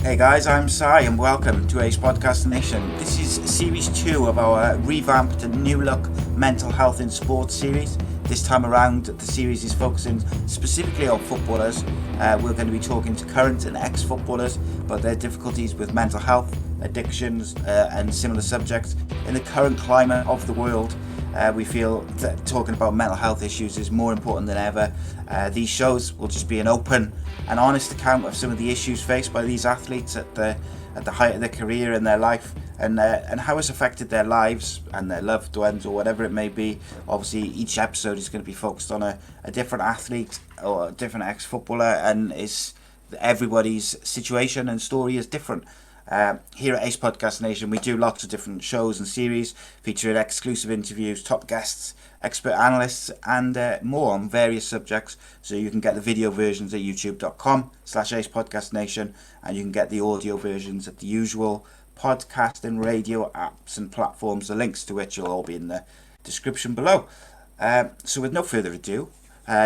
Hey guys, I'm Sai and welcome to A.C.E Podcast Nation. This is series 2 of our revamped and new look mental health in sports series. This time around, the series is focusing specifically on footballers. We're going to be talking to current and ex-footballers about their difficulties with mental health, addictions and similar subjects. In the current climate of the world, we feel that talking about mental health issues is more important than ever. These shows will just be an open and honest account of some of the issues faced by these athletes at the height of their career and their life, and how it's affected their lives and their loved ones or whatever it may be. Obviously, each episode is going to be focused on a different athlete or a different ex-footballer, and everybody's situation and story is different. Here at A.C.E Podcast Nation, we do lots of different shows and series featuring exclusive interviews, top guests, expert analysts, and more on various subjects. So you can get the video versions at youtube.com/A.C.E Podcast Nation, and you can get the audio versions at the usual podcast and radio apps and platforms, the links to which will all be in the description below. So with no further ado,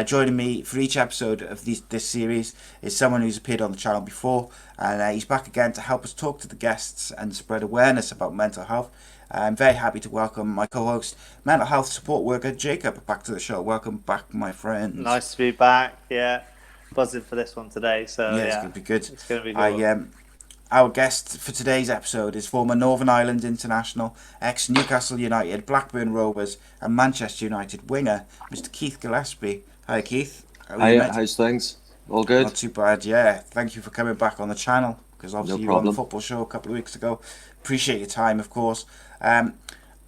joining me for each episode of this series is someone who's appeared on the channel before, and he's back again to help us talk to the guests and spread awareness about mental health. I'm very happy to welcome my co-host, mental health support worker Jacob, back to the show. Welcome back, my friend. Nice to be back. Yeah, buzzing for this one today. So yeah, it's going to be good. It's going to be good. Our guest for today's episode is former Northern Ireland international, ex-Newcastle United, Blackburn Rovers and Manchester United winger, Mr. Keith Gillespie. Hi, Keith. Hi, how's things? All good? Not too bad, yeah. Thank you for coming back on the channel, because obviously you were on the football show a couple of weeks ago. Appreciate your time, of course.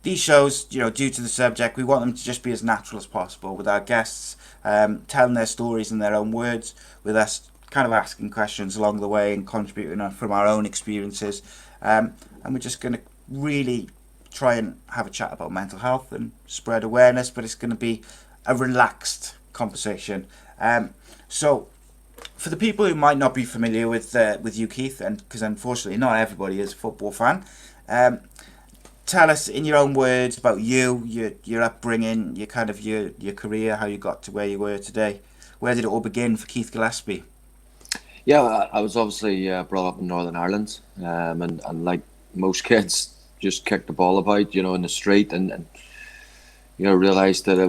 These shows, due to the subject, we want them to just be as natural as possible, with our guests telling their stories in their own words, with us kind of asking questions along the way and contributing from our own experiences. And we're just going to really try and have a chat about mental health and spread awareness, but it's going to be a relaxed conversation. So for the people who might not be familiar with you, Keith, and because unfortunately not everybody is a football fan, tell us in your own words about your upbringing, your career, how you got to where you were today. Where did it all begin for Keith Gillespie? Yeah, I was obviously brought up in Northern Ireland, and like most kids, just kicked the ball about, in the street, and realised that I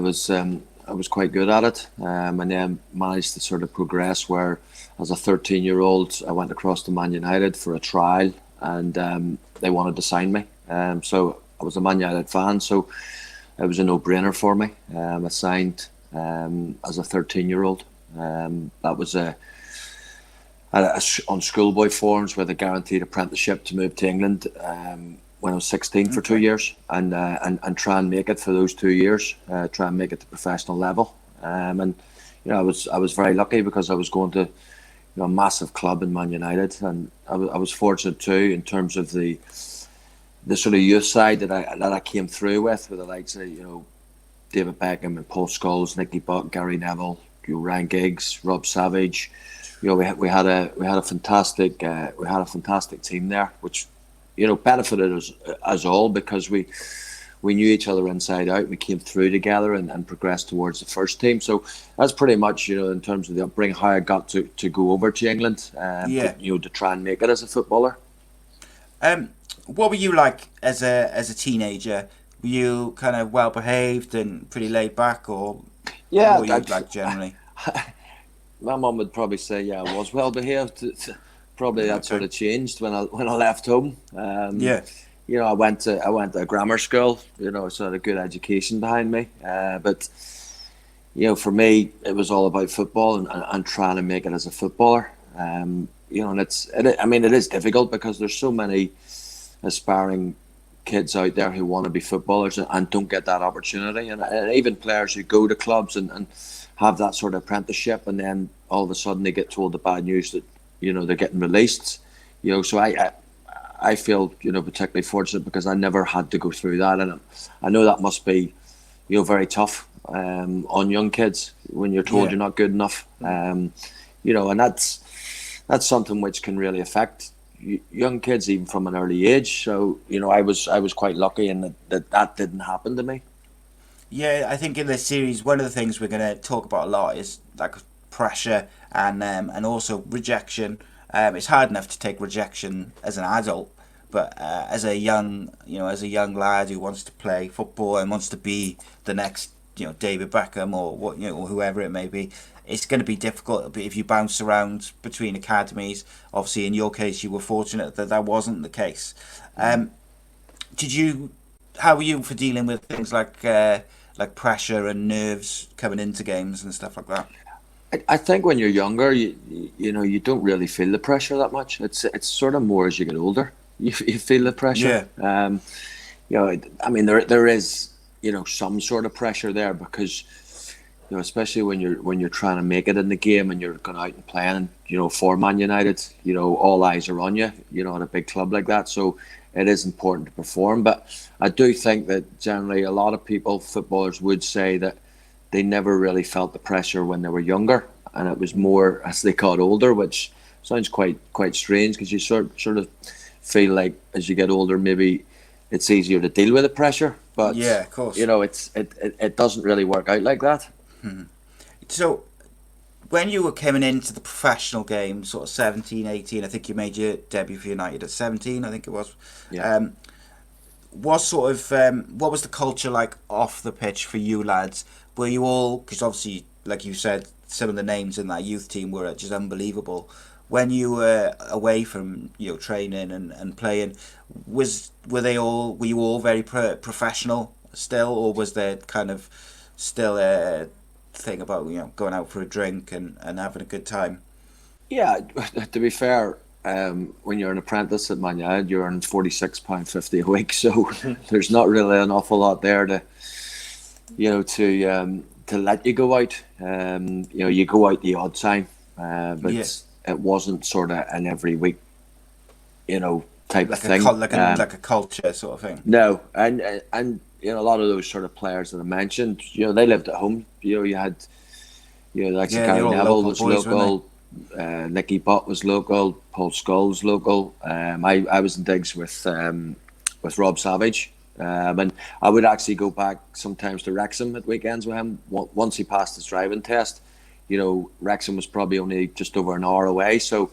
was quite good at it, and then managed to sort of progress where, as a 13-year-old, I went across to Man United for a trial, and they wanted to sign me. So I was a Man United fan, so it was a no-brainer for me. I signed as a 13-year-old. That was on schoolboy forms with a guaranteed apprenticeship to move to England when I was 16 for 2 years, and try and make it for those 2 years, try and make it to professional level. And I was very lucky because I was going to a massive club in Man United, and I was fortunate too in terms of the sort of youth side that I came through with the likes of David Beckham and Paul Scholes, Nicky Butt, Gary Neville, Ryan Giggs, Rob Savage. We had a fantastic team there, which benefited us all because we knew each other inside out. We came through together and progressed towards the first team. So that's pretty much in terms of the upbringing how I got to go over to England, to try and make it as a footballer. What were you like as a teenager? Were you kind of well behaved and pretty laid back, or what were you like generally? My mum would probably say, I was well behaved. Probably that sort of changed when I left home. I went to a grammar school. So I had a good education behind me. But for me, it was all about football and trying to make it as a footballer. And it is difficult because there's so many aspiring kids out there who want to be footballers and don't get that opportunity, and even players who go to clubs and have that sort of apprenticeship, and then all of a sudden they get told the bad news that they're getting released. So I feel particularly fortunate because I never had to go through that, and I know that must be very tough on young kids when you're told you're not good enough. And that's something which can really affect young kids even from an early age. So I was quite lucky in that didn't happen to me. Yeah, I think in this series one of the things we're going to talk about a lot is like pressure and also rejection It's hard enough to take rejection as an adult, but as a young lad who wants to play football and wants to be the next, David Beckham or or whoever it may be, it's going to be difficult if you bounce around between academies. Obviously, in your case, you were fortunate that wasn't the case. How were you for dealing with things like pressure and nerves coming into games and stuff like that? I think when you're younger, you don't really feel the pressure that much. It's sort of more as you get older, you feel the pressure. Yeah. There is some sort of pressure there because especially when you're trying to make it in the game and you're going out and playing, for Man United, all eyes are on you, at a big club like that. So it is important to perform. But I do think that generally a lot of footballers would say that they never really felt the pressure when they were younger, and it was more as they got older, which sounds quite strange because you sort of feel like as you get older, maybe it's easier to deal with the pressure. But yeah, of course, it doesn't really work out like that. So when you were coming into the professional game, sort of 17, 18, I think you made your debut for United at 17, I think it was. Yeah. What was the culture like off the pitch for you lads? Were you all, because obviously, like you said, some of the names in that youth team were just unbelievable. When you were away from training and playing, were you all very professional still, or was there kind of still a thing about going out for a drink and having a good time? Yeah, to be fair, when you're an apprentice at Man United, you're earning £46.50 a week, so there's not really an awful lot there to let you go out. You go out the odd time, but it wasn't sort of an every week, type of thing. Like a culture sort of thing. No, and a lot of those sort of players that I mentioned, they lived at home. You had, like Gary Neville was local, Nicky Butt was local, Paul Scholes was local. I was in digs with Rob Savage. And I would actually go back sometimes to Wrexham at weekends with him. Once he passed his driving test, Wrexham was probably only just over an hour away, so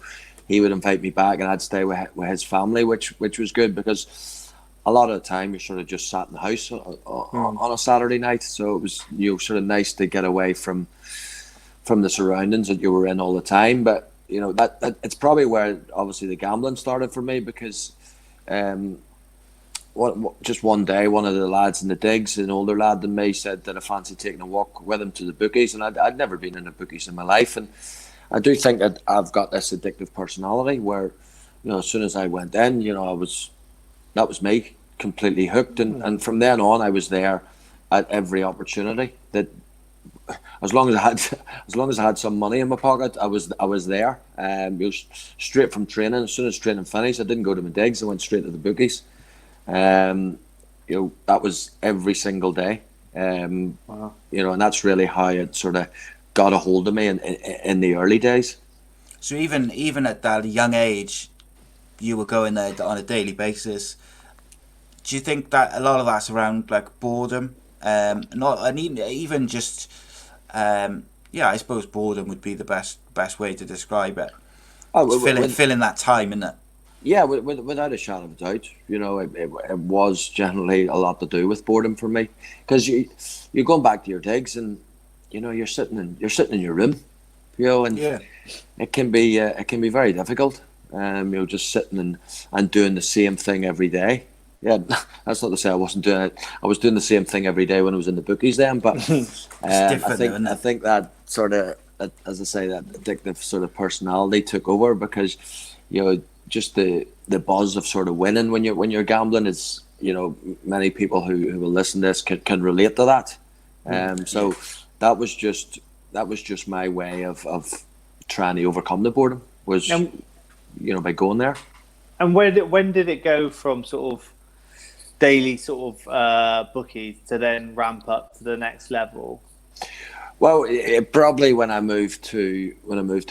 he would invite me back and I'd stay with his family, which was good because a lot of the time you're sort of just sat in the house on a Saturday night, so it was sort of nice to get away from the surroundings that you were in all the time. But that it's probably where obviously the gambling started for me because just one day, one of the lads in the digs, an older lad than me, said that I fancy taking a walk with him to the bookies, and I'd never been in the bookies in my life. And I do think that I've got this addictive personality where, as soon as I went in, that was me, completely hooked, and from then on, I was there at every opportunity. That as long as I had some money in my pocket, I was there. Straight from training. As soon as training finished, I didn't go to my digs. I went straight to the bookies. That was every single day. Wow. And that's really how it sort of got a hold of me in the early days. So even at that young age, you were going there on a daily basis. Do you think that a lot of that's around like boredom? I suppose boredom would be the best way to describe it. Filling that time, isn't it? Yeah, without a shadow of a doubt, it was generally a lot to do with boredom for me, because you're going back to your digs and you're sitting in your room, and it can be very difficult, just sitting and doing the same thing every day. Yeah, that's not to say I wasn't doing it. I was doing the same thing every day when I was in the bookies then, but I think that sort of, as I say, that addictive sort of personality took over because just the buzz of sort of winning when you're gambling is, many people who will listen to this can relate to that. So that was just my way of trying to overcome the boredom was, by going there. And when did it go from sort of daily sort of bookies to then ramp up to the next level? Well, it probably when I moved to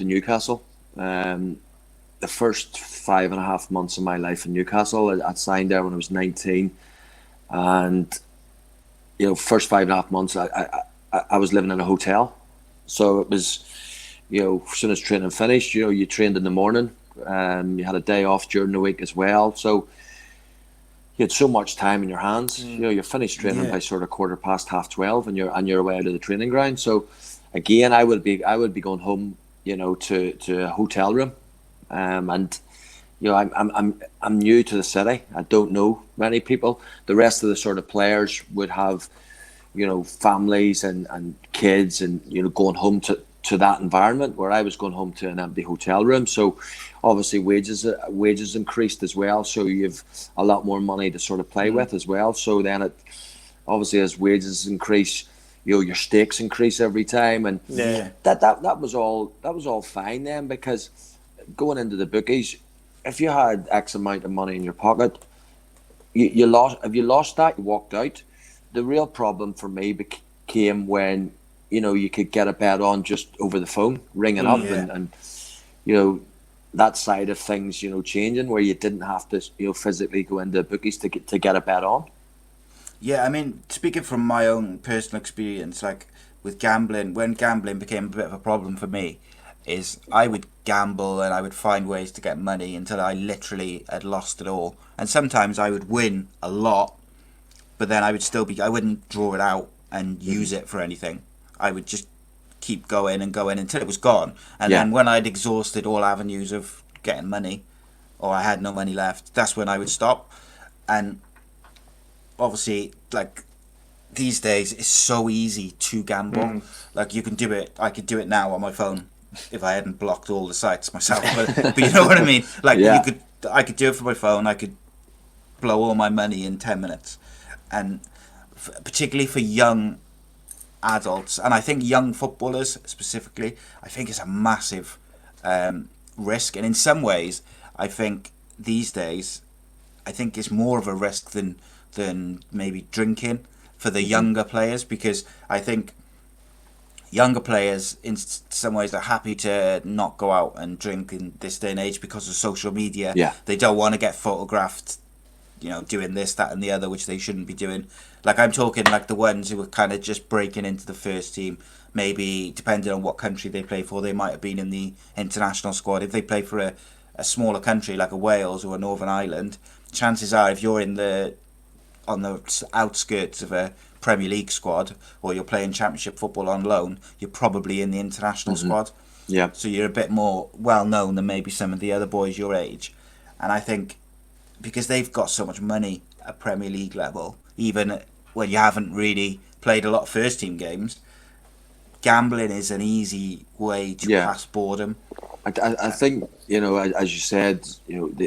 Newcastle. The first 5.5 months of my life in Newcastle, I signed there when I was 19, and first 5.5 months I was living in a hotel, so it was as soon as training finished, you trained in the morning, You had a day off during the week as well, so you had so much time in your hands. You're finished training by sort of 12:15, and you're away out of the training ground. So again, I would be going home, to a hotel room, and I'm new to the city. I don't know many people. The rest of the sort of players would have, families and kids, and going home to that environment, where I was going home to an empty hotel room. So obviously wages increased as well, so you've a lot more money to sort of play with as well. So then it obviously, as wages increase, your stakes increase every time, and that was all fine then, because going into the bookies, if you had X amount of money in your pocket, you lost. If you lost that, you walked out. The real problem for me became when you could get a bet on just over the phone, ringing up, and that side of things, changing, where you didn't have to physically go into bookies to get a bet on. Yeah, I mean, speaking from my own personal experience, like with gambling, when gambling became a bit of a problem for me, is I would gamble and I would find ways to get money until I literally had lost it all. And sometimes I would win a lot, but then I wouldn't draw it out and use it for anything. I would just keep going and going until it was gone. And then when I'd exhausted all avenues of getting money, or I had no money left, that's when I would stop. And obviously, like, these days it's so easy to gamble. Like, you can do it. I could do it now on my phone if I hadn't blocked all the sites myself. But you know what I mean? Like, I could do it from my phone. I could blow all my money in 10 minutes. And particularly for young adults, and I think young footballers specifically, I think it's a massive risk. And in some ways, I think these days, I think it's more of a risk than maybe drinking for the younger players, because I think younger players in some ways are happy to not go out and drink in this day and age because of social media. They don't want to get photographed doing this, that and the other, which they shouldn't be doing. Like, I'm talking like the ones who were kind of just breaking into the first team, maybe depending on what country they play for, they might have been in the international squad. If they play for a smaller country like a Wales or a Northern Ireland, chances are if you're on the outskirts of a Premier League squad, or you're playing Championship football on loan, you're probably in the international squad. So you're a bit more well known than maybe some of the other boys your age. And I think because they've got so much money at Premier League level, even when you haven't really played a lot of first team games, gambling is an easy way to pass boredom. I think, as you said,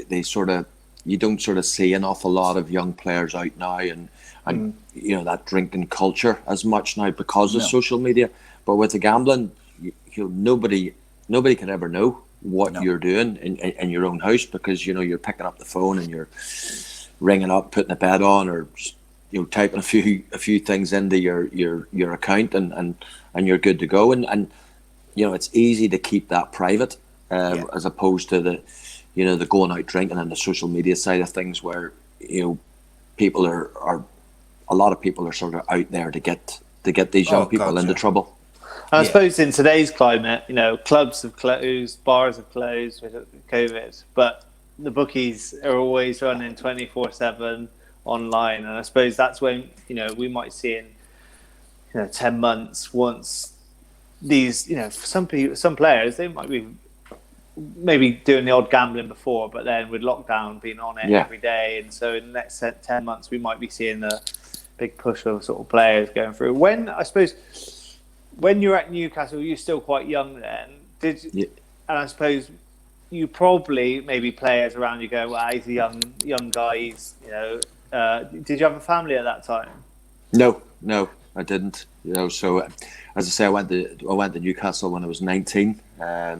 they sort of, you don't sort of see an awful lot of young players out now, and that drinking culture as much now because of social media. But with the gambling, nobody can ever know what you're doing in your own house, because you're picking up the phone and you're ringing up, putting a bet on, or typing a few things into your account, and you're good to go. And it's easy to keep that private, as opposed to the going out drinking and the social media side of things, where people are a lot of people are sort of out there to get these young people into trouble. I suppose in today's climate, clubs have closed, bars have closed with COVID, but the bookies are always running 24/7 online, and I suppose that's when we might see in 10 months, once these some players, they might be maybe doing the odd gambling before, but then with lockdown being on it every day, and so in the next 10 months we might be seeing a big push of sort of players going through. When you're at Newcastle, you're still quite young then. And I suppose you probably, maybe players around you go, well, he's a young guy. Did you have a family at that time? No, I didn't. So as I say, I went to Newcastle when I was 19,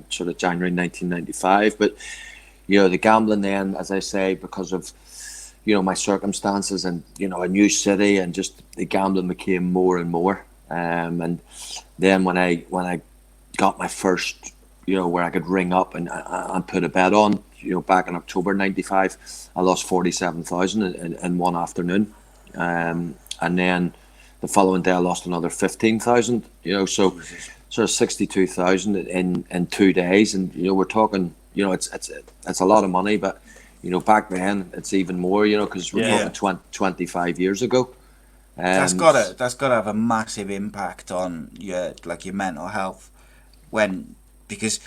sort of January 1995. But the gambling then, as I say, because of my circumstances and a new city, and just the gambling became more and more. And then when I got my first, where I could ring up and put a bet on, back in October '95, I lost 47,000 in one afternoon, and then the following day I lost another 15,000. So sort of 62,000 in 2 days, and we're talking you know, it's a lot of money, but you know, back then it's even more, you know, because we're talking 25 years ago. That's gotta have a massive impact on your mental health because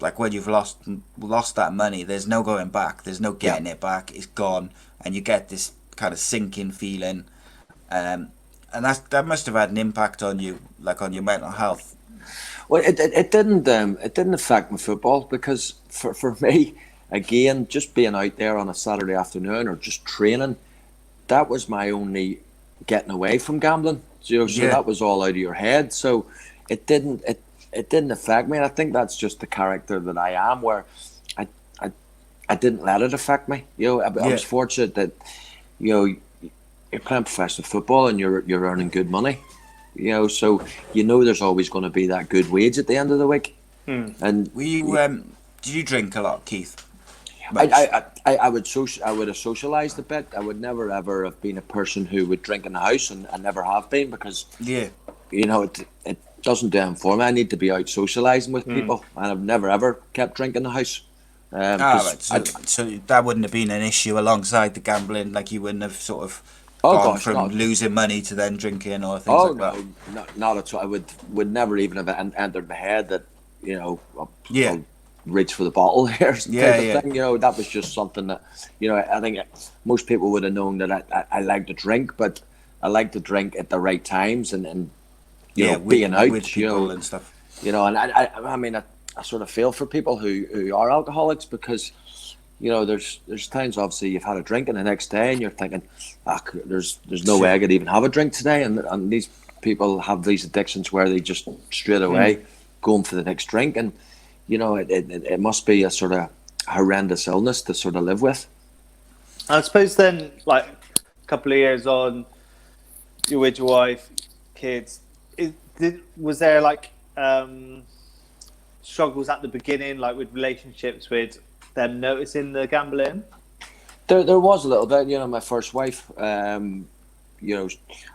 like when you've lost that money, there's no going back, there's no getting it back, it's gone, and you get this kind of sinking feeling, and that must have had an impact on you, like on your mental health. Well, it didn't affect my football, because for me, again, just being out there on a Saturday afternoon or just training, that was my only getting away from gambling. So that was all out of your head. So it didn't affect me. And I think that's just the character that I am, where I didn't let it affect me. You know, I was fortunate that, you know, you're playing professional football and you're earning good money. You know, so you know there's always going to be that good wage at the end of the week. And were you did you drink a lot, Keith? I would have socialised a bit. I would never ever have been a person who would drink in the house, and I never have been, because you know, it doesn't do anything for me. I need to be out socialising with people, and I've never ever kept drinking in the house. So that wouldn't have been an issue alongside the gambling. Like, you wouldn't have sort of gone from losing money to then drinking or things like that. No, not at all. I would never even have entered my head that, you know, I'll reach for the bottle here type of thing. You know, that was just something that, you know, I think most people would have known that I like to drink, but I like to drink at the right times and you know, being out with people and stuff. You know, and I mean, I sort of feel for people who are alcoholics, because, you know, there's times obviously you've had a drink and the next day and you're thinking, there's no way I could even have a drink today, and these people have these addictions where they just straight away going for the next drink, and you know, it must be a sort of horrendous illness to sort of live with. I suppose then, like, a couple of years on, you're with your wife, kids. Was there like struggles at the beginning, like with relationships, with them noticing the gambling? There was a little bit, you know. My first wife, you know,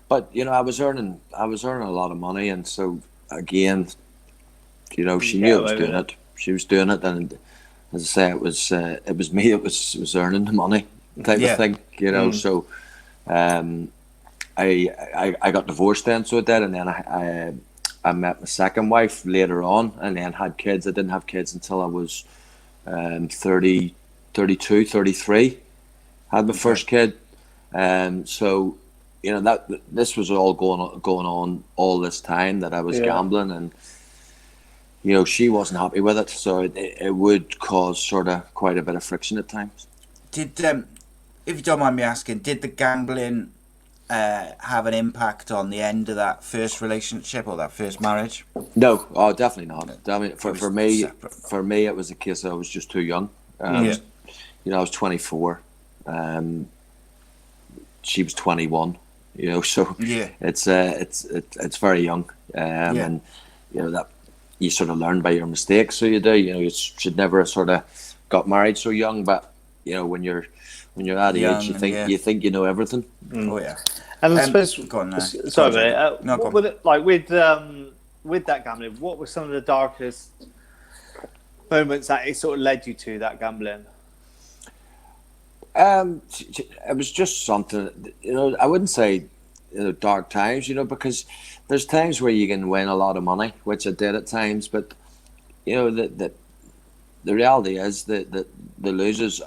but you know, I was earning a lot of money, and so again, you know, she knew I was doing it. She was doing it, and as I say, it was me that was earning the money type of thing, you know. So I got divorced then, so I did, and then I met my second wife later on, and then had kids. I didn't have kids until I was 30, 32, 33. Had my first kid, so you know, that this was all going on all this time that I was gambling, and you know, she wasn't happy with it, so it would cause sort of quite a bit of friction at times. Did if you don't mind me asking, did the gambling have an impact on the end of that first relationship or that first marriage? No, definitely not. I mean, for me, it was a case that I was just too young. You know, I was 24. She was 21. You know, so it's very young, and you know that you sort of learn by your mistakes. So you do. You know, you should never have sort of got married so young, but you know, when you're that young age, you think you know everything. Oh yeah. And I suppose, sorry, mate, what would it, like with that gambling, what were some of the darkest moments that it sort of led you to that gambling? It was just something, you know, I wouldn't say, you know, dark times, you know, because there's times where you can win a lot of money, which I did at times, but you know, the reality is that the losers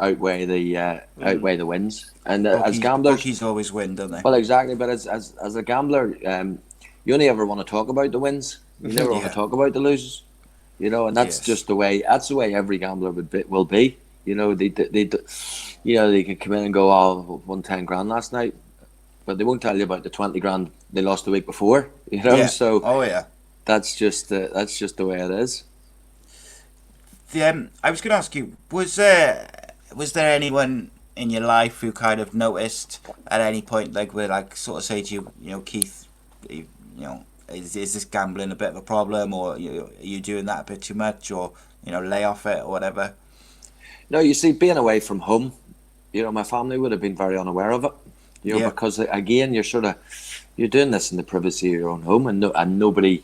outweigh the wins, and as gamblers, bookies always win, don't they? Well, exactly, but as a gambler, you only ever want to talk about the wins. You never want to talk about the losers, you know, and that's just the way. That's the way every gambler will be. You know, they you know, they can come in and go, "Oh, won 10 grand last night," but they won't tell you about the 20 grand they lost the week before. You know, so that's just the way it is. I was going to ask you, was there anyone in your life who kind of noticed at any point, like, where, like, sort of say to you, you know, Keith, you know, is this gambling a bit of a problem, or are you doing that a bit too much, or, you know, lay off it or whatever? No, you see, being away from home, you know, my family would have been very unaware of it, you know, because again, you're doing this in the privacy of your own home, and nobody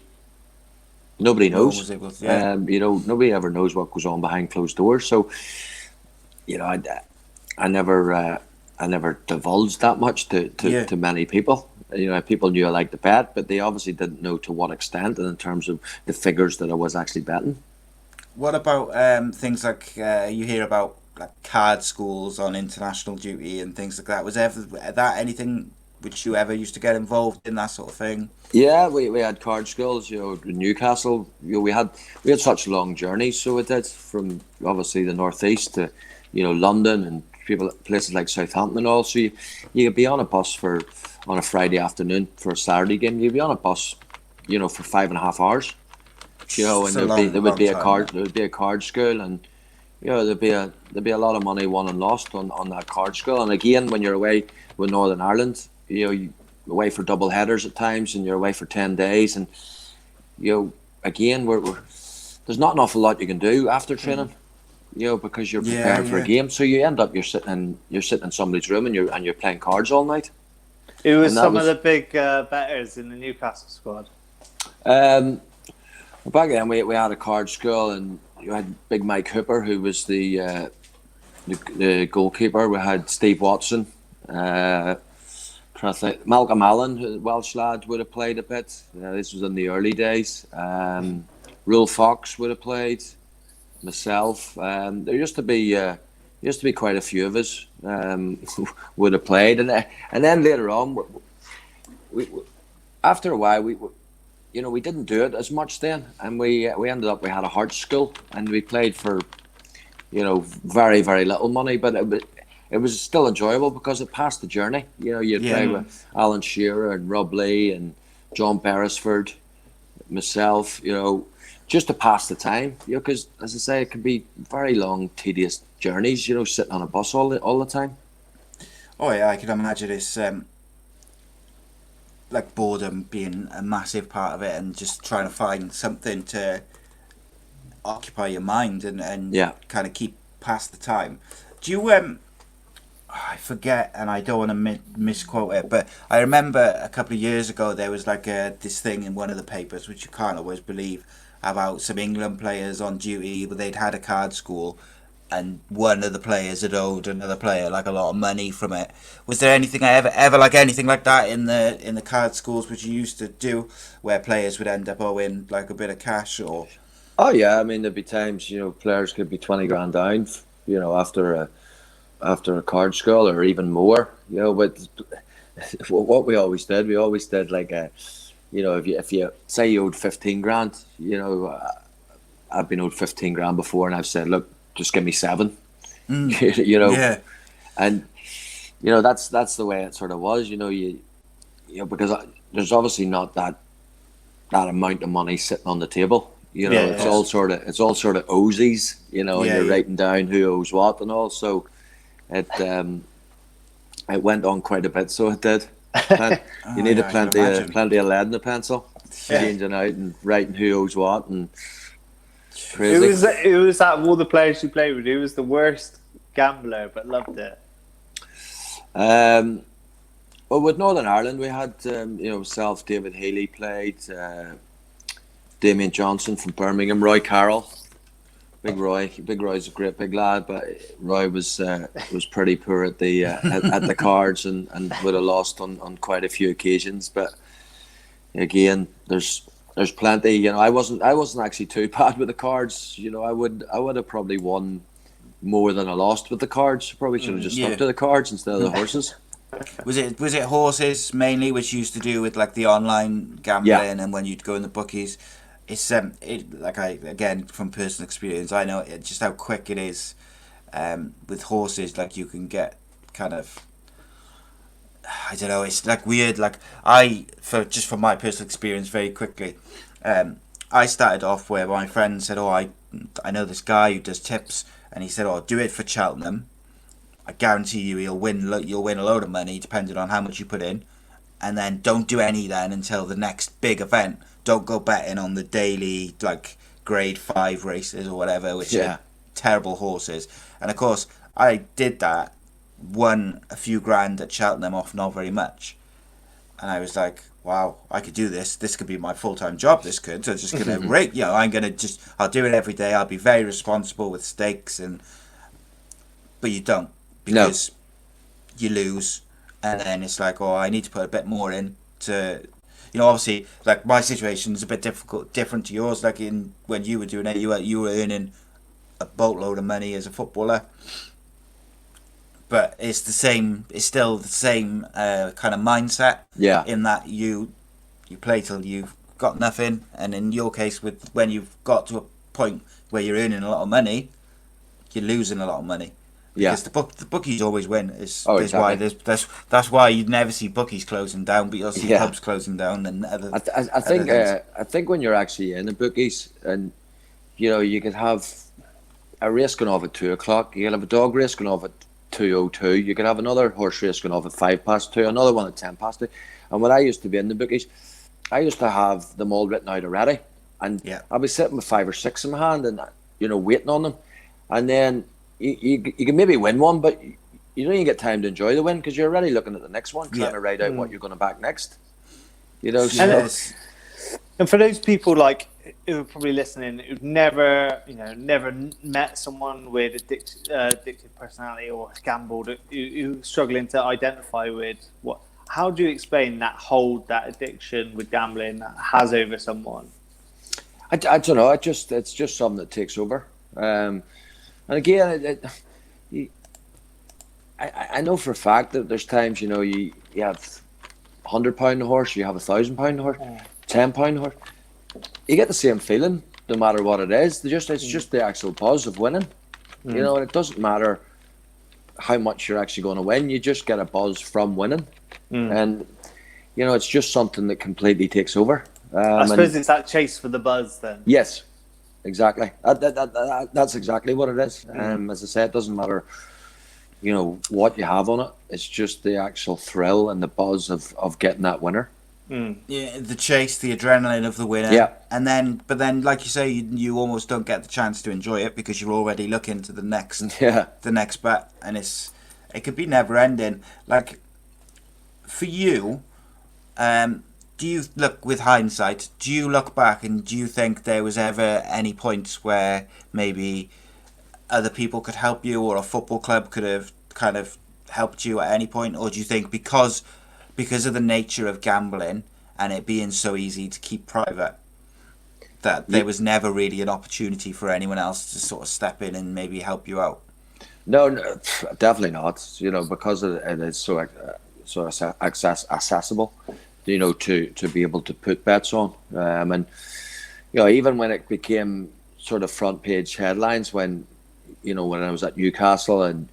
Nobody No one knows. was able to, yeah. Nobody ever knows what goes on behind closed doors. So, I never divulged that much to many people. People knew I liked to bet, but they obviously didn't know to what extent and in terms of the figures that I was actually betting. What about things like you hear about like card schools on international duty and things like that? Was that anything which you ever used to get involved in, that sort of thing? Yeah, we had card schools. In Newcastle. We had such long journeys, so it did from obviously the northeast to London and places like Southampton and all. So you'd be on a bus on a Friday afternoon for a Saturday game. You'd be on a bus, for 5.5 hours. And there would be a card school, and there'd be a lot of money won and lost on that card school. And again, when you're away with Northern Ireland, you away for double headers at times, and you're away for 10 days, and again, there's not an awful lot you can do after training, because you're preparing for a game. So you end up you're sitting in somebody's room and you're playing cards all night. Who was some of the big betters in the Newcastle squad? Back then, we had a card school, and you had Big Mike Hooper, who was the goalkeeper. We had Steve Watson, Malcolm Allen, Welsh lad, would have played a bit. This was in the early days. Rule Fox would have played. Myself. There used to be quite a few of us would have played, and then later on, after a while, we didn't do it as much then, and we ended up, we had a Hearts school, and we played for very, very little money, but it was still enjoyable because it passed the journey. You'd play with Alan Shearer and Rob Lee and John Beresford, myself, just to pass the time, because as I say, it can be very long, tedious journeys, sitting on a bus all the time. Oh yeah, I can imagine it's like boredom being a massive part of it, and just trying to find something to occupy your mind and kind of keep past the time. Do you I forget, and I don't want to misquote it, but I remember a couple of years ago there was like this thing in one of the papers, which you can't always believe, about some England players on duty, but they'd had a card school, and one of the players had owed another player like a lot of money from it. Was there anything ever like anything like that in the card schools which you used to do, where players would end up owing like a bit of cash? Or oh yeah, I mean, there'd be times players could be 20 grand down, after a card school, or even more. But what we always did like if you say you owed 15 grand, I've been owed 15 grand before, and I've said, look, just give me 7. Yeah. And that's the way it sort of was. Because there's obviously not that amount of money sitting on the table. It's all sort of osies. And you're writing down who owes what and all. So it went on quite a bit. So it did. You needed plenty of lead in the pencil, changing out and writing who owes what, and crazy. Who was that of all the players you played with? Who was the worst gambler but loved it? Well, with Northern Ireland, we had myself, David Healy played, Damien Johnson from Birmingham, Roy Carroll, Big Roy's a great big lad, but Roy was pretty poor at the at the cards, and would have lost on quite a few occasions. But again, there's plenty. I wasn't actually too bad with the cards. I would have probably won more than I lost with the cards. Probably should have just stuck to the cards instead of the horses. Was it horses mainly, which you used to do with like the online gambling, and when you'd go in the bookies? It's again from personal experience, I know just how quick it is with horses. Like you can get kind of, I don't know, it's like weird. Like from my personal experience, very quickly, I started off where my friend said, "Oh, I know this guy who does tips," and he said, "Oh, do it for Cheltenham. I guarantee you, you'll win a load of money depending on how much you put in, and then don't do any then until the next big event. Don't go betting on the daily like grade 5 races or whatever, which are terrible horses." And of course, I did that, won a few grand at Cheltenham off not very much, and I was like, wow, I could do this. This could be my full-time job. This could. So I'm just gonna rate. I'm gonna I'll do it every day. I'll be very responsible with stakes, but you don't, because you lose, and then it's like, oh, I need to put a bit more in to. Obviously, like, my situation is a bit different to yours. Like, when you were doing it, you were earning a boatload of money as a footballer, but it's still the same kind of mindset. In that you play till you've got nothing, and in your case, when you've got to a point where you're earning a lot of money, you're losing a lot of money. Because the bookies always win. Exactly. Why that's why you'd never see bookies closing down, but you'll see pubs closing down and other. I think when you're actually in the bookies, and you could have a race going off at 2:00. You could have a dog race going off at 2:02. You could have another horse race going off at 2:05, another one at 2:10. And when I used to be in the bookies, I used to have them all written out already, and I'd be sitting with 5 or 6 in my hand, and waiting on them, and then. You can maybe win one, but you don't even get time to enjoy the win because you're already looking at the next one, trying to write out what you're going to back next. And for those people who are probably listening, who've never met someone with addictive personality or gambled, who's struggling to identify with how do you explain that hold that addiction with gambling that has over someone? I don't know. It's just something that takes over. And again, I know for a fact that there's times, you have £100 horse, you have £1,000 horse, £10 horse. You get the same feeling no matter what it is. It's just the actual buzz of winning. And it doesn't matter how much you're actually going to win. You just get a buzz from winning, and it's just something that completely takes over. I suppose it's that chase for the buzz then. Yes. Exactly. That's exactly what it is. As I said, it doesn't matter, what you have on it. It's just the actual thrill and the buzz of getting that winner. Yeah, the chase, the adrenaline of the winner. Yeah. But then, like you say, you almost don't get the chance to enjoy it because you're already looking to the next bet, and it could be never ending. Like, for you, do you look, with hindsight, do you look back and do you think there was ever any points where maybe other people could help you, or a football club could have kind of helped you at any point? Or do you think because of the nature of gambling and it being so easy to keep private, that there was never really an opportunity for anyone else to sort of step in and maybe help you out? No, definitely not. Because it is so accessible. To be able to put bets on, and even when it became sort of front page headlines, when I was at Newcastle, and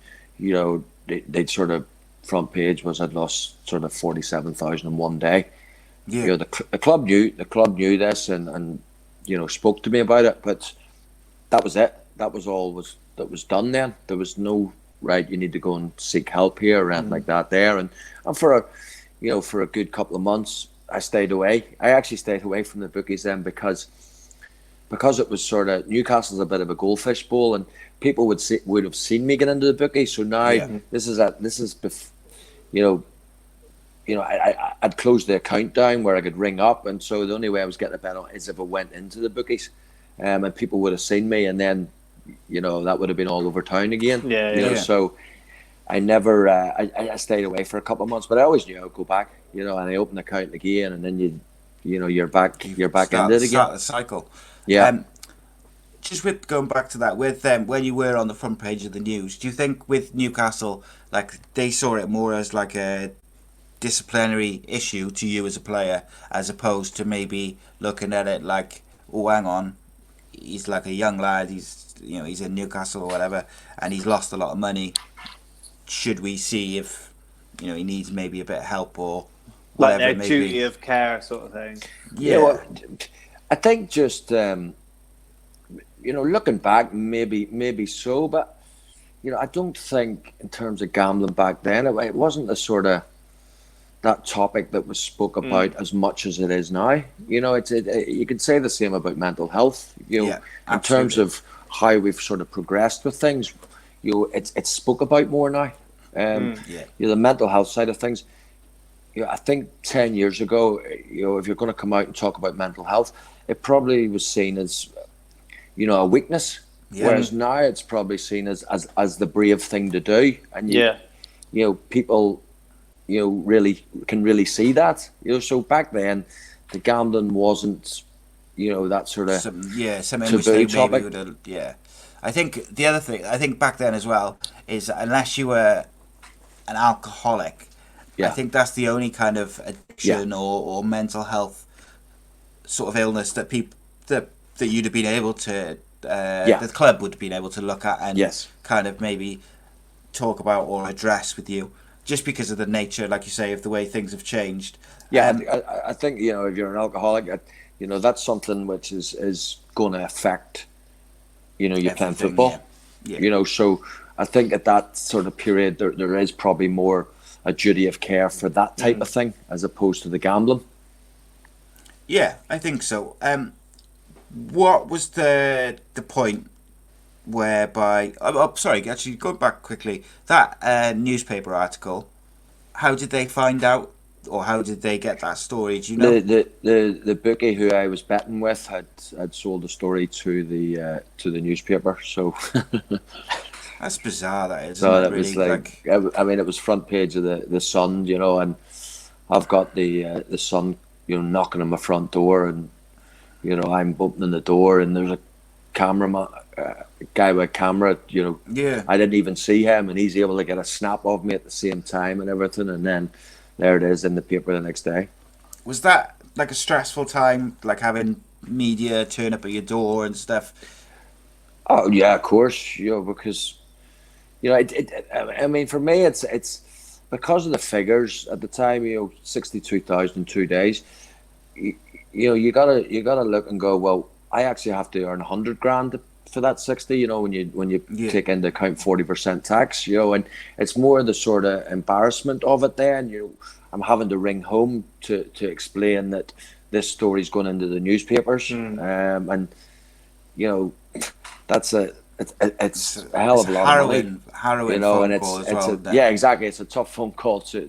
they'd sort of front page was I'd lost sort of 47,000 in one day. The club knew this and spoke to me about it, but that was it. That was all that was done. Then there was no you need to go and seek help here or anything like that there, and for a good couple of months, I stayed away. I actually stayed away from the bookies then because it was sort of, Newcastle's a bit of a goldfish bowl, and people would have seen me get into the bookies. So now I'd closed the account down where I could ring up, and so the only way I was getting a bet on is if I went into the bookies, and people would have seen me, and then that would have been all over town again. So. I never. I stayed away for a couple of months, but I always knew I would go back. And I opened the account again, and then you're back into it again. Start the cycle. Yeah. Just with going back to that, with when you were on the front page of the news, do you think with Newcastle, like, they saw it more as like a disciplinary issue to you as a player, as opposed to maybe looking at it like, oh, hang on, he's like a young lad, he's in Newcastle or whatever, and he's lost a lot of money. Should we see if he needs maybe a bit of help, or whatever like their duty of care sort of thing? Yeah, I think just looking back, maybe so, but I don't think in terms of gambling back then it wasn't the sort of that topic that was spoke about as much as it is now. You could say the same about mental health. In terms of how we've sort of progressed with things. It's spoke about more now. The mental health side of things. I think 10 years ago, if you're going to come out and talk about mental health, it probably was seen as, a weakness. Yeah. Whereas now it's probably seen as the brave thing to do. And people, really can really see that. So back then, the gambling wasn't, that sort of taboo topic. I think the other thing, back then as well, is unless you were an alcoholic, I think that's the only kind of addiction or mental health sort of illness that people that you'd have been able to the club would have been able to look at and kind of maybe talk about or address with you, just because of the nature, like you say, of the way things have changed. I think if you're an alcoholic, that's something which is going to affect you playing football. So I think at that sort of period there is probably more a duty of care for that type of thing as opposed to the gambling. Yeah, I think so. What was the point whereby... sorry, actually, going back quickly. That newspaper article, how did they find out, or how did they get that story? Do you know? The bookie who I was betting with had sold the story to the newspaper, so... That's bizarre, that is. So it was like, I mean, it was front page of the Sun, and I've got the Sun, knocking on my front door, and I'm opening the door, and there's a cameraman, a guy with a camera. I didn't even see him, and he's able to get a snap of me at the same time and everything, and then there it is in the paper the next day. Was that like a stressful time, like having media turn up at your door and stuff? Oh yeah, of course, because. I mean, for me, it's because of the figures at the time. 62,000 in 2 days. You gotta look and go, well, I actually have to earn 100 grand for that 60. When you take into account 40% tax. And it's more the sort of embarrassment of it. Then I'm having to ring home to explain that this story's going into the newspapers, and that's it's a hell of a lot of money. Harrowing phone call as well. Yeah, exactly. It's a tough phone call to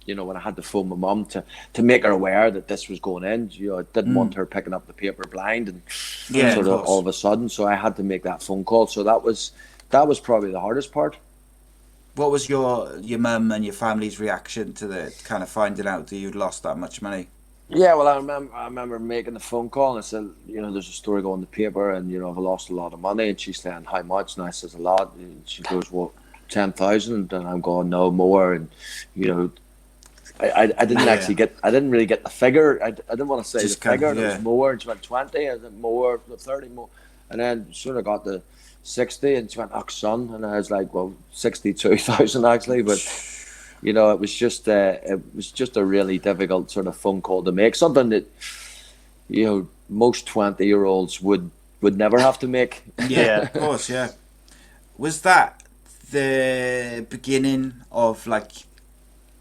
when I had to phone my mum to make her aware that this was going in. I didn't want her picking up the paper blind and sort of all of a sudden. So I had to make that phone call. So that was probably the hardest part. What was your mum and your family's reaction to the kind of finding out that you'd lost that much money? Yeah, well, I remember making the phone call, and I said, there's a story going in the paper, and I've lost a lot of money. And she's saying, how much? And I says, a lot. And she goes, well, 10,000. And I'm going, no, more. And I didn't actually I didn't really get the figure. I didn't want to say just the figure. It was more. And she went 20. I said more, 30 more. And then soon I got the 60, and she went, oh, son. And I was like, well, 62,000 actually, but. It was just a really difficult sort of phone call to make. Something that most 20-year-olds would never have to make. Yeah, of course. Yeah. Was that the beginning of like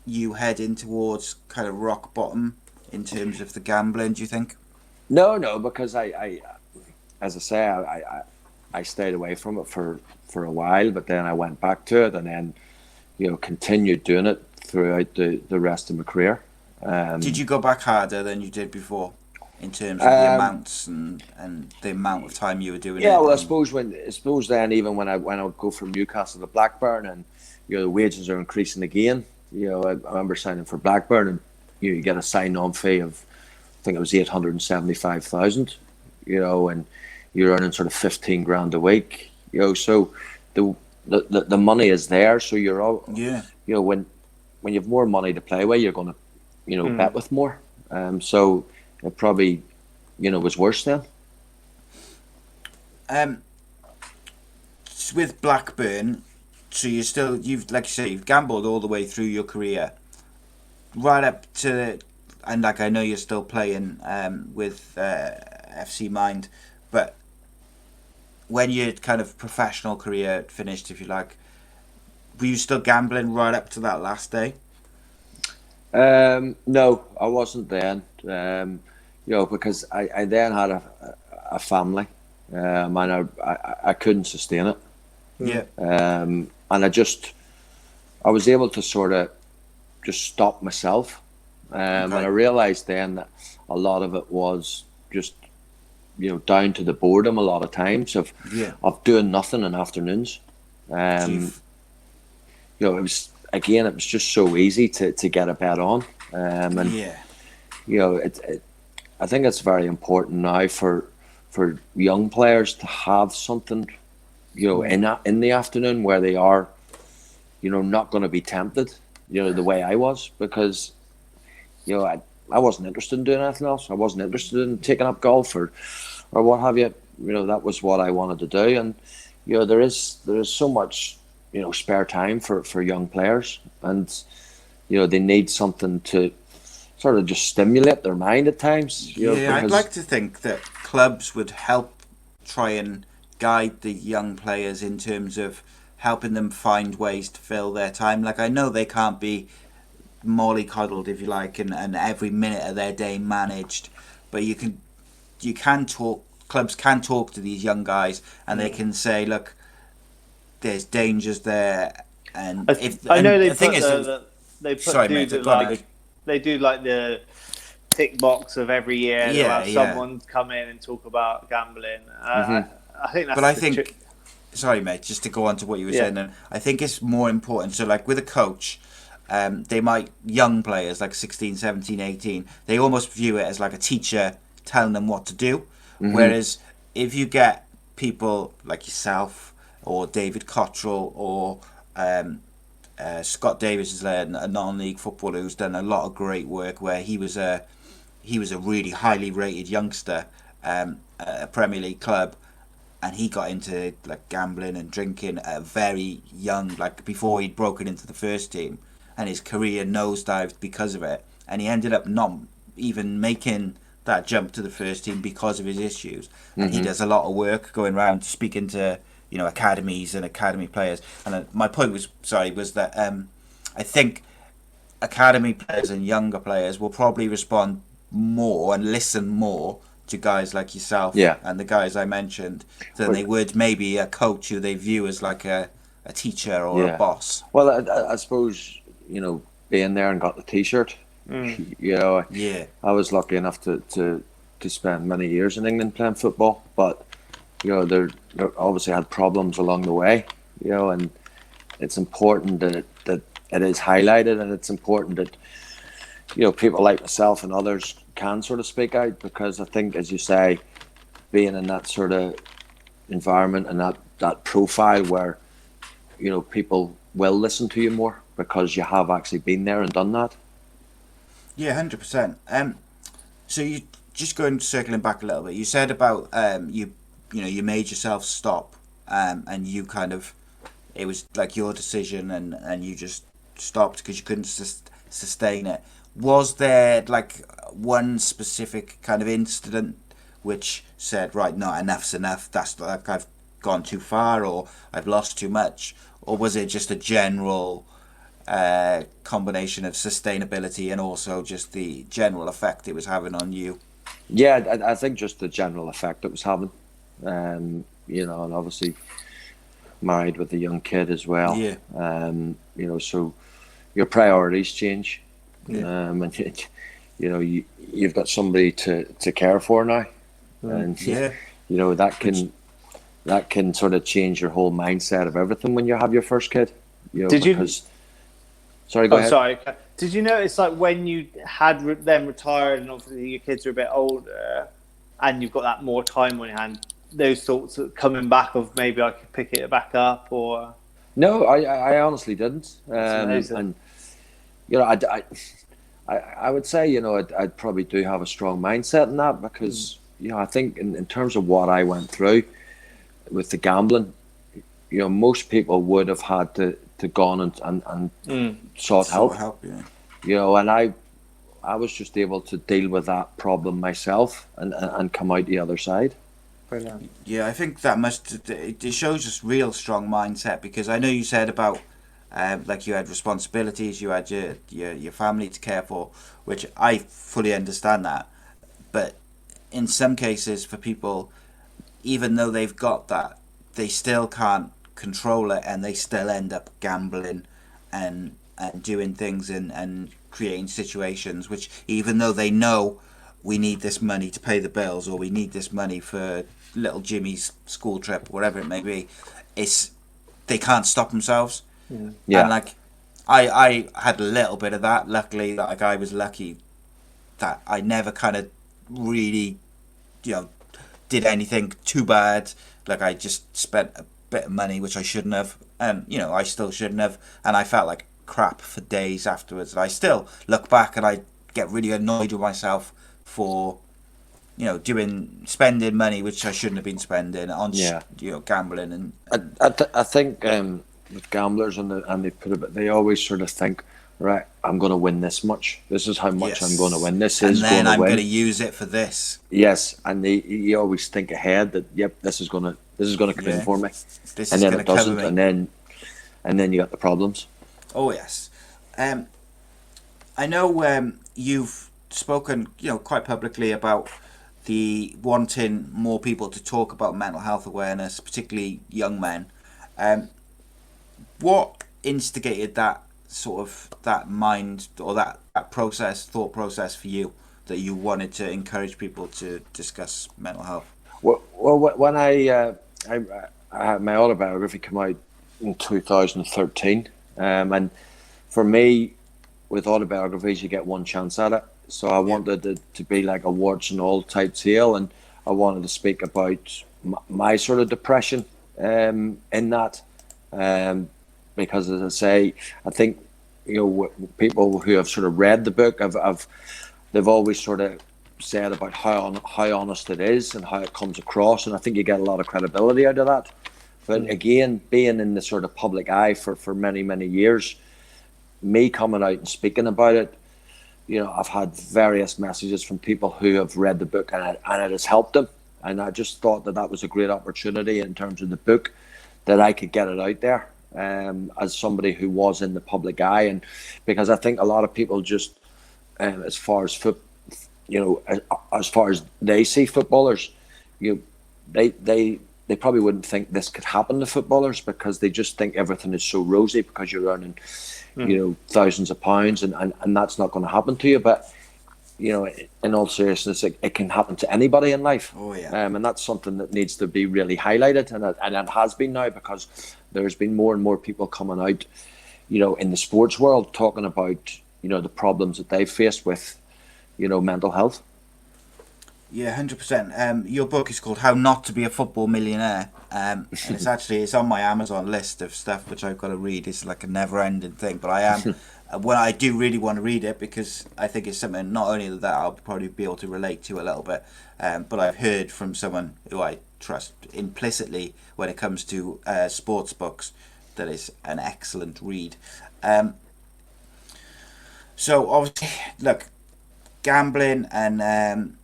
you heading towards kind of rock bottom in terms of the gambling? Do you think? No, because I as I say, I stayed away from it for a while, but then I went back to it, and then. Continued doing it throughout the rest of my career. Did you go back harder than you did before in terms of the amounts and the amount of time you were doing it? Yeah, well, I suppose then even when I would go from Newcastle to Blackburn, and the wages are increasing again. I remember signing for Blackburn, and you get a sign-on fee of, I think it was 875,000. And you're earning sort of 15 grand a week. So the money is there, so you're all when you have more money to play with, you're going to bet with more. So it probably was worse then. With Blackburn, so you've like you say, you've gambled all the way through your career, right up to, and like I know you're still playing with FC Mind, but. When your kind of professional career finished, if you like, were you still gambling right up to that last day? No, I wasn't then. Because I then had a family, and I couldn't sustain it. Yeah. And I was able to sort of just stop myself And I realised then that a lot of it was just, down to the boredom a lot of times of doing nothing in afternoons. It was just so easy to get a bet on. I think it's very important now for young players to have something, in the afternoon where they are, not going to be tempted, the way I was, because, I wasn't interested in doing anything else. I wasn't interested in taking up golf or what have you. That was what I wanted to do, and there is so much spare time for young players, and they need something to sort of just stimulate their mind at times. I'd like to think that clubs would help try and guide the young players in terms of helping them find ways to fill their time. Like, I know they can't be mollycoddled, if you like, and every minute of their day managed, but you can talk. Clubs can talk to these young guys, and they can say, look, there's dangers there, and they do like the tick box of every year. Someone come in and talk about gambling. I think that's sorry, mate, just to go on to what you were saying, then I think it's more important. So, like with a coach, they might, young players like 16, 17, 18, they almost view it as like a teacher telling them what to do. Whereas if you get people like yourself or David Cottrell or Scott Davis is a non-league footballer who's done a lot of great work, where he was a really highly rated youngster at a Premier League club, and he got into like gambling and drinking at a very young, like before he'd broken into the first team, and his career nosedived because of it, and he ended up not even making that jump to the first team because of his issues. And he does a lot of work going around speaking to academies and academy players. And my point was that I think academy players and younger players will probably respond more and listen more to guys like yourself and the guys I mentioned than they would maybe a coach who they view as like a teacher or a boss. Well, I suppose being there and got the T-shirt. I was lucky enough to spend many years in England playing football, but they obviously had problems along the way, and it's important that it is highlighted, and it's important that people like myself and others can sort of speak out, because I think, as you say, being in that sort of environment and that profile where people will listen to you more because you have actually been there and done that. Yeah, 100%. So you just circling back a little bit. You said about you made yourself stop, and you kind of, it was like your decision, and you just stopped because you couldn't sustain it. Was there like one specific kind of incident which said, right, no, enough's enough. That's like I've gone too far, or I've lost too much, or was it just a general combination of sustainability and also just the general effect it was having on you? Yeah, I think just the general effect it was having, and obviously married with a young kid as well. So your priorities change, and you've got somebody to care for now, and that can sort of change your whole mindset of everything when you have your first kid. Sorry, go ahead. Sorry. Did you notice, like, when you had them retired and obviously your kids are a bit older and you've got that more time on your hand, those thoughts coming back of maybe I could pick it back up, or? No, I honestly didn't. And I would say I'd probably do have a strong mindset in that, because I think in terms of what I went through with the gambling, most people would have had to gone and sought help. And I was just able to deal with that problem myself and come out the other side. Brilliant. Yeah, I think that it shows just real strong mindset, because I know you said about like you had responsibilities, you had your family to care for, which I fully understand that, but in some cases for people, even though they've got that, they still can't control it, and they still end up gambling and doing things and creating situations which, even though they know we need this money to pay the bills, or we need this money for little Jimmy's school trip, whatever it may be, they can't stop themselves. Yeah. And like, I had a little bit of that. Luckily, like, I was lucky that I never kind of really, did anything too bad. Like, I just spent a bit of money which I shouldn't have, and I still shouldn't have, and I felt like crap for days afterwards. And I still look back and I get really annoyed with myself for spending money which I shouldn't have been spending on gambling. And I think with gamblers, and they put it, they always sort of think, right, I'm going to win this much. This is how much I'm going to win. This is going to win. And then I'm going to use it for this. Yes, and you always think ahead that, yep, this is going to come in for me. And then it doesn't, and then you got the problems. Oh yes, I know you've spoken, quite publicly about the wanting more people to talk about mental health awareness, particularly young men. What instigated that mind, or that thought process for you, that you wanted to encourage people to discuss mental health? Well, when I my autobiography came out in 2013, and for me, with autobiographies, you get one chance at it. So I wanted it to be like a warts and all type tale, and I wanted to speak about my sort of depression in that, because, as I say, I think people who have sort of read the book they've always sort of said about how honest it is and how it comes across, and I think you get a lot of credibility out of that. But again, being in the sort of public eye for many years, me coming out and speaking about it, I've had various messages from people who have read the book, and it has helped them. And I just thought that was a great opportunity in terms of the book, that I could get it out there, as somebody who was in the public eye. And because I think a lot of people just, as far as they see footballers, they probably wouldn't think this could happen to footballers, because they just think everything is so rosy because you're earning thousands of pounds, and that's not going to happen to you. But in all seriousness, it can happen to anybody in life. Oh yeah. And that's something that needs to be really highlighted, and it has been now, because there's been more and more people coming out, in the sports world, talking about the problems that they've faced with mental health. Yeah, 100%. Your book is called How Not to Be a Football Millionaire, and it's on my Amazon list of stuff which I've got to read. It's like a never-ending thing, but I am when I do really want to read it, because I think it's something not only that I'll probably be able to relate to a little bit, but I've heard from someone who I trust implicitly when it comes to sports books that is an excellent read. So obviously, look, gambling and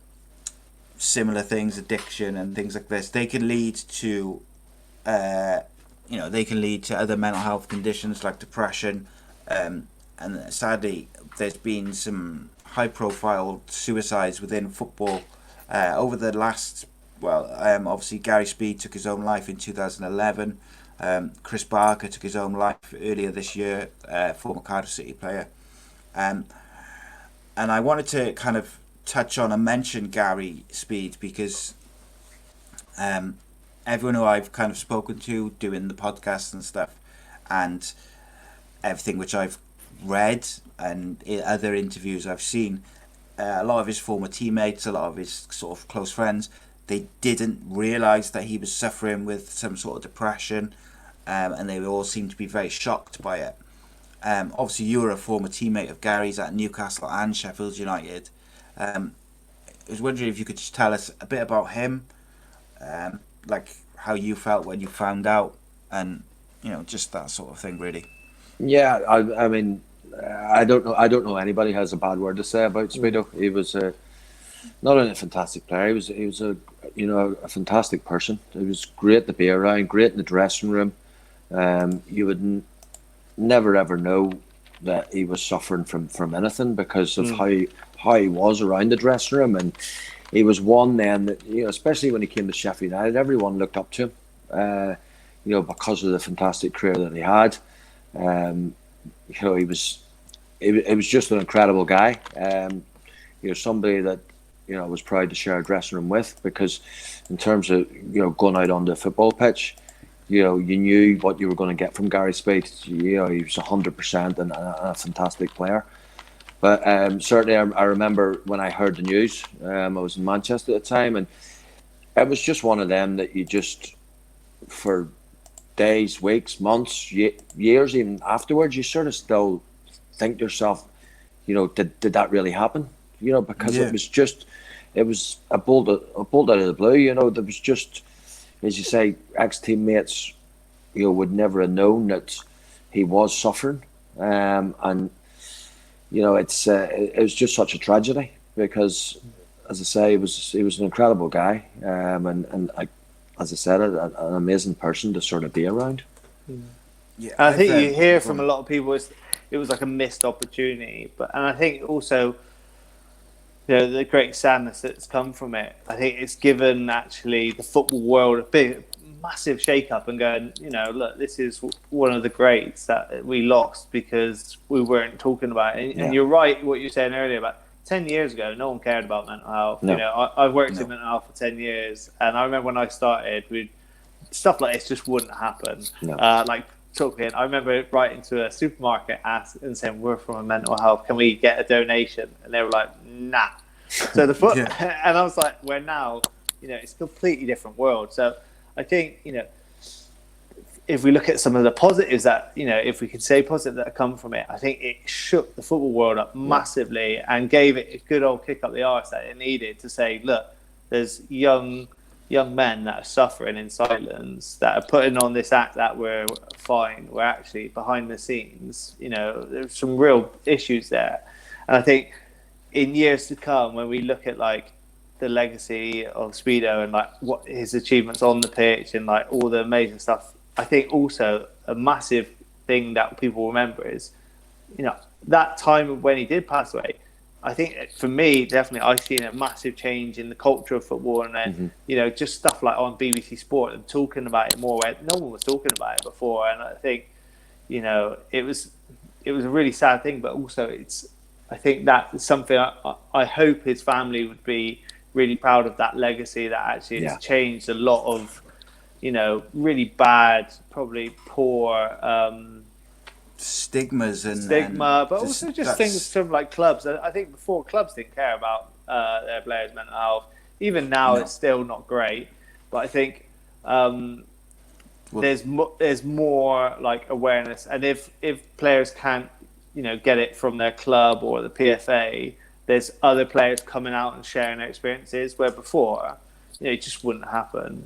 similar things, addiction and things like this, they can lead to other mental health conditions like depression, and sadly there's been some high profile suicides within football over the last, obviously Gary Speed took his own life in 2011. Chris Barker took his own life earlier this year, former Cardiff City player, and I wanted to kind of touch on and mention Gary Speed, because everyone who I've kind of spoken to doing the podcast and stuff, and everything which I've read and other interviews I've seen, a lot of his former teammates, a lot of his sort of close friends, they didn't realise that he was suffering with some sort of depression, and they all seemed to be very shocked by it. Obviously you were a former teammate of Gary's at Newcastle and Sheffield United. I was wondering if you could just tell us a bit about him, like how you felt when you found out, and just that sort of thing, really. Yeah, I mean, I don't know anybody who has a bad word to say about Speedo. He was not only a fantastic player, he was a fantastic person. He was great to be around, great in the dressing room. You would never ever know that he was suffering from anything, because of how he was around the dressing room. And he was one then that, especially when he came to Sheffield United, everyone looked up to him, because of the fantastic career that he had. He was it was just an incredible guy. Somebody that I was proud to share a dressing room with, because in terms of going out on the football pitch, you knew what you were going to get from Gary Speed. He was 100% and a fantastic player. But certainly, I remember when I heard the news. I was in Manchester at the time, and it was just one of them that you just, for days, weeks, months, years, even afterwards, you sort of still think to yourself, did that really happen? Because it was a bolt out of the blue. There was just, as you say, ex-teammates, would never have known that he was suffering, and it was just such a tragedy, because, as I say, he was an incredible guy, and as I said, an amazing person to sort of be around. Yeah, I think you hear from a lot of people it was like a missed opportunity, and I think also, the great sadness that's come from it. I think it's given actually the football world a big, massive shake-up, and going, look, this is one of the greats that we lost because we weren't talking about it. And you're right, what you're saying earlier about 10 years ago, no one cared about mental health. No. I've worked in mental health for 10 years, and I remember when I started, stuff like this just wouldn't happen. No. I remember writing to a supermarket and saying, we're from a mental health, can we get a donation? And they were like, nah. So and I was like, where now, it's a completely different world. So I think, if we look at some of the positives that, if we could say positive that come from it, I think it shook the football world up massively and gave it a good old kick up the arse that it needed to say, look, there's young men that are suffering in silence, that are putting on this act that we're fine. We're actually behind the scenes. There's some real issues there. And I think in years to come, when we look at the legacy of Speedo and what his achievements on the pitch and all the amazing stuff, I think also a massive thing that people remember is, that time when he did pass away. I think for me, definitely, I've seen a massive change in the culture of football, and then just stuff like on BBC Sport and talking about it more, where no one was talking about it before. And I think, it was a really sad thing, but also I think that's something I hope his family would be really proud of, that legacy that actually has changed a lot of, really bad, probably poor. Stigma, but also just things from clubs. I think before, clubs didn't care about their players' mental health. Even now, it's still not great. But I think there's more awareness, and if players can't get it from their club or the PFA, there's other players coming out and sharing their experiences, where before it just wouldn't happen.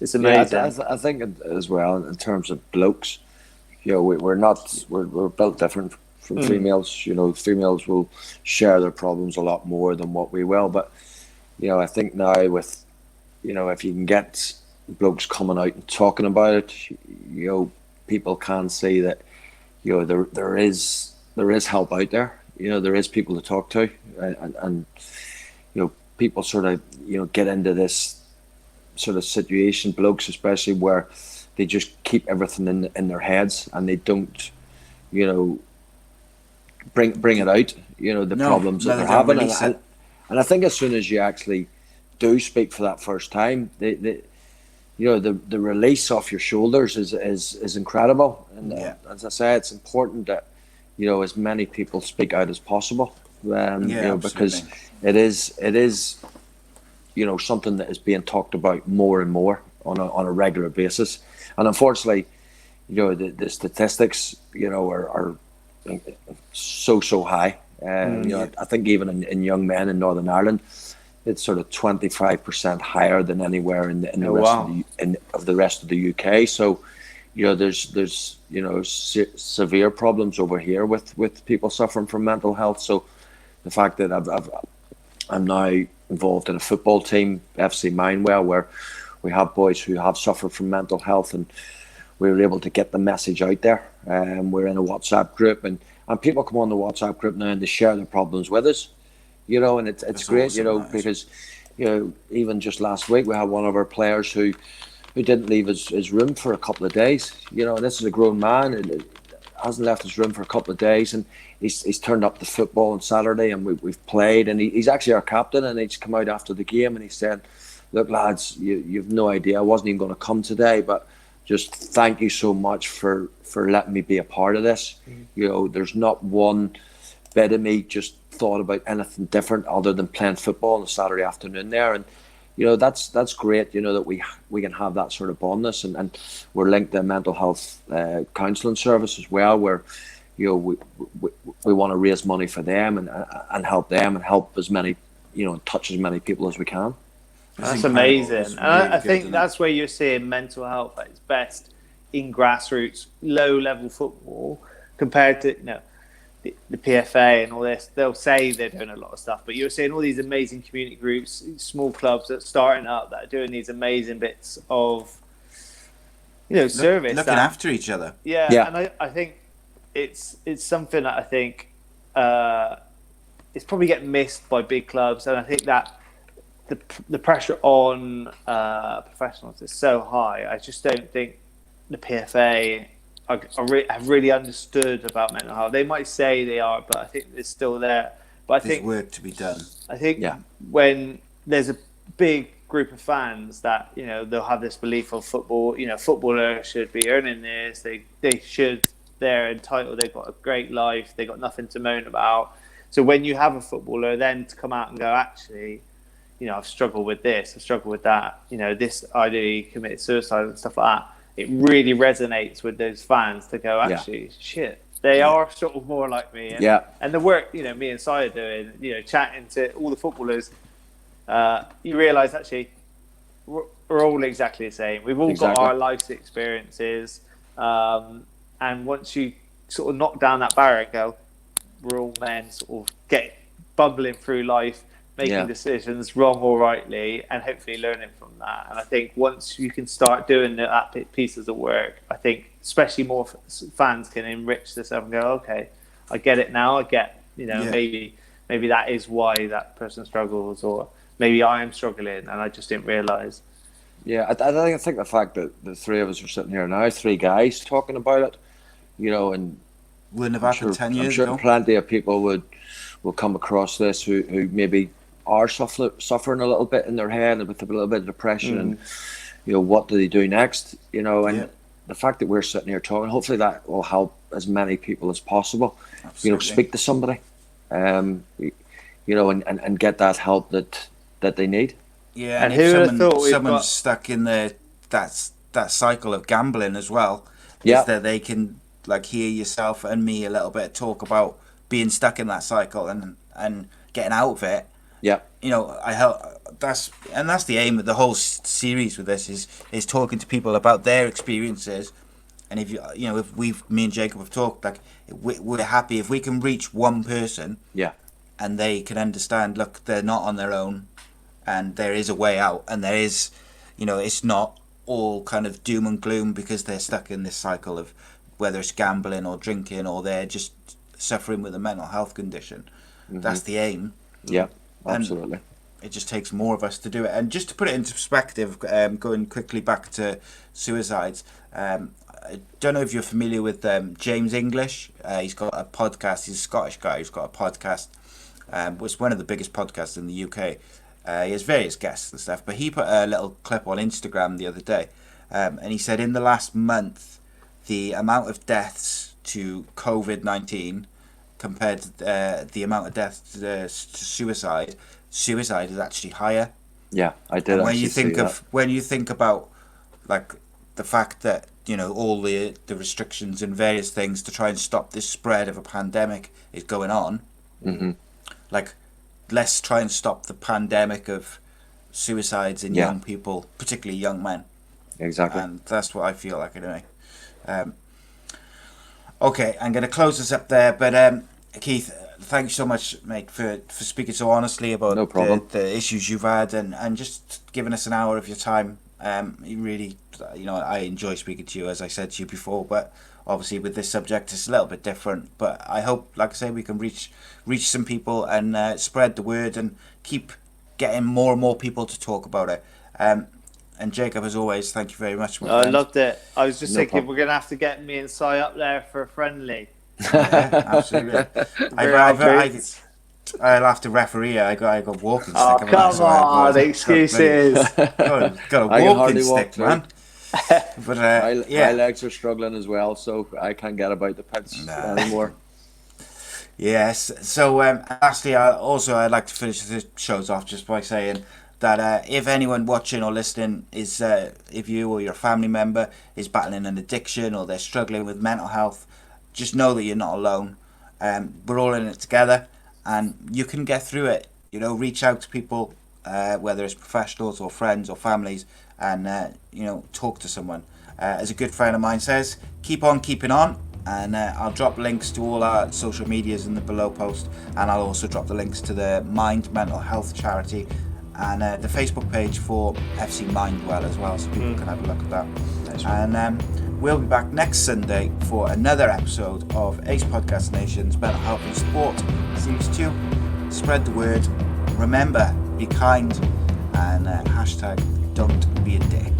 It's amazing. I think as well, in terms of blokes, we're built different from females. Females will share their problems a lot more than what we will. But I think now with if you can get blokes coming out and talking about it, people can see that there is help out there. There is people to talk to, and people sort of get into this sort of situation, blokes especially, where they just keep everything in their heads, and they don't, bring it out, the problems that they're having. And I think as soon as you actually do speak for that first time, the release off your shoulders is incredible. And as I say, it's important that, as many people speak out as possible, because it is, something that is being talked about more and more on a regular basis. And unfortunately, the statistics, are so high. I think even in young men in Northern Ireland, it's sort of 25% higher than anywhere in the rest of the UK. So, there's severe problems over here with people suffering from mental health. So, the fact that I'm now involved in a football team, FC Mindwell, where we have boys who have suffered from mental health, and we were able to get the message out there. We're in a WhatsApp group, and people come on the WhatsApp group now and they share their problems with us, and it's great, awesome, because, even just last week we had one of our players who didn't leave his room for a couple of days, and this is a grown man, hasn't left his room for a couple of days, and he's turned up to football on Saturday, and we've played, and he's actually our captain, and he's come out after the game and he said, "Look, lads, you've no idea. I wasn't even going to come today, but just thank you so much for letting me be a part of this. There's not one bit of me just thought about anything different other than playing football on a Saturday afternoon there." And that's great, that we can have that sort of bondness, and we're linked to a mental health counselling service as well, where we want to raise money for them and help them and help as many, touch as many people as we can. That's amazing. And I think that's where you're seeing mental health at its best in grassroots, low-level football, compared to the PFA and all this. They'll say they're doing a lot of stuff, but you're seeing all these amazing community groups, small clubs that are starting up, that are doing these amazing bits of service, looking after each other. Yeah. And I think it's something that I think it's probably getting missed by big clubs, and I think that the pressure on professionals is so high. I just don't think the PFA have really understood about mental health. They might say they are, but I think it's still there. But There's work to be done. I think when there's a big group of fans that they'll have this belief of football. Footballer should be earning this. They're entitled. They've got a great life. They've got nothing to moan about. So when you have a footballer then to come out and go, actually, I've struggled with this, I've struggled with that, this ideally committed suicide and stuff like that, it really resonates with those fans to go, actually, shit, they are sort of more like me. And the work, me and Si are doing, chatting to all the footballers, you realise, actually, we're all exactly the same. We've all got our life's experiences. And once you sort of knock down that barrier and go, we're all men, sort of get bumbling through life, making decisions wrong or rightly, and hopefully learning from that. And I think once you can start doing that pieces of work, I think especially more fans can enrich themselves and go, okay, I get it now. I get, maybe that is why that person struggles, or maybe I am struggling and I just didn't realise. Yeah, I think the fact that the three of us are sitting here now, three guys talking about it, and wouldn't have happened 10 years ago. Plenty of people will come across this who maybe are suffering a little bit in their head with a little bit of depression, and what do they do next? And the fact that we're sitting here talking, hopefully that will help as many people as possible. Absolutely. Speak to somebody, and get that help that they need. Yeah, and if someone's stuck in that cycle of gambling as well, is that they can hear yourself and me a little bit talk about being stuck in that cycle and getting out of it. Yeah, I help. That's the aim of the whole series with this is talking to people about their experiences. And if me and Jacob have talked, we're happy if we can reach one person. Yeah, and they can understand. Look, they're not on their own, and there is a way out, and there is, it's not all kind of doom and gloom because they're stuck in this cycle of whether it's gambling or drinking or they're just suffering with a mental health condition. Mm-hmm. That's the aim. Yeah. Absolutely. And it just takes more of us to do it. And just to put it into perspective, going quickly back to suicides, I don't know if you're familiar with James English. He's got a podcast. He's a Scottish guy who's got a podcast. It's one of the biggest podcasts in the UK. He has various guests and stuff, but he put a little clip on Instagram the other day, and he said in the last month, the amount of deaths to COVID-19 compared to the amount of deaths to suicide is actually higher. Yeah, I did. And when you think about the fact that all the restrictions and various things to try and stop this spread of a pandemic is going on, let's try and stop the pandemic of suicides in young people, particularly young men. Exactly. And that's what I feel like anyway. Okay, I'm going to close this up there, but Keith, thank you so much, mate, for speaking so honestly about the issues you've had and just giving us an hour of your time. You really, I enjoy speaking to you, as I said to you before, but obviously with this subject it's a little bit different. But I hope, like I say, we can reach some people and spread the word and keep getting more and more people to talk about it. And Jacob, as always, thank you very much. I loved it. I was just thinking we're going to have to get me and Si up there for a friendly. Yeah, absolutely. I'll have to referee. I got walking stick. Oh, come on, excuses. Got a walking stick, man. But my legs are struggling as well, so I can't get about the pitch anymore. Yes. So lastly, I'd like to finish the shows off just by saying that if anyone watching or listening is, if you or your family member is battling an addiction or they're struggling with mental health, just know that you're not alone. We're all in it together, and you can get through it. You know, reach out to people, whether it's professionals or friends or families, and talk to someone. As a good friend of mine says, keep on keeping on. And I'll drop links to all our social medias in the below post, and I'll also drop the links to the Mind Mental Health charity and the Facebook page for FC Mindwell as well, so people can have a look at that. Nice. And we'll be back next Sunday for another episode of A.C.E Podcast Nation's Mental Health and Sport Series 2. Spread the word, remember, be kind, and hashtag don't be a dick.